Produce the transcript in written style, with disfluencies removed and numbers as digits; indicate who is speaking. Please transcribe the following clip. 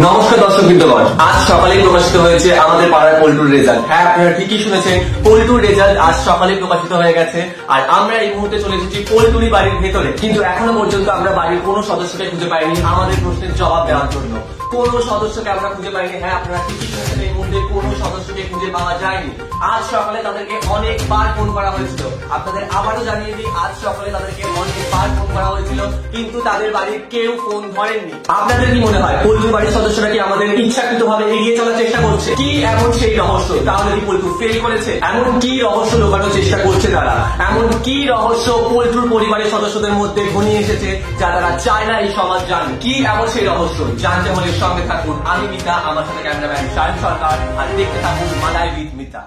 Speaker 1: নমস্কার দর্শক বৃন্দগণ, আজ সকালে প্রকাশিত হয়েছে আমাদের পাড়ার পল্টুর রেজাল্ট। হ্যাঁ, আপনারা ঠিকই শুনেছেন, পল্টুর রেজাল্ট আজ সকালে প্রকাশিত হয়ে গেছে। আর আমরা এই মুহূর্তে চলে এসেছি পল্টুরি বাড়ির ভেতরে, কিন্তু এখনো পর্যন্ত আমরা বাড়ির কোনো সদস্যকে খুঁজে পাইনি আমাদের প্রশ্নের জবাব দেওয়ার জন্য। কোন সদস্যকে আমরা খুঁজে পাইনি। হ্যাঁ, আপনারা ঠিকই শুনেছেন, এই মুহূর্তে কোনো সদস্যকে খুঁজে পাওয়া যায়নি। আজ সকালে তাদেরকে অনেকবার ফোন করা হয়েছিল। আপনাদের আবারও জানিয়ে দিই, আজ সকালে তাদেরকে অনেকবার ফোন করা হয়েছিল, কিন্তু তাদের বাড়ির কেউ ফোন ধরেননি। আপনাদের কি মনে হয়, পল্টুর বাড়ির সদস্যরা কি আমাদের ইচ্ছাকৃত ভাবে এড়িয়ে চলার চেষ্টা করছে? কি এমন সেই রহস্য? তাহলে কি পল্টু ফেল করেছে? এমন কি রহস্য লুকানোর চেষ্টা করছে তারা? এমন কি রহস্য পল্টুর পরিবারের সদস্যদের মধ্যে ঘনিয়ে এসেছে যা তারা চায় না এই সমাজ জানে? কি এমন সেই রহস্য? জানতে হলে সঙ্গে থাকুন। আমি মিতা, আমার সাথে ক্যামেরাম্যান সায়ন সরকার, আর দেখতে থাকুন মালাই উইথ মিতা।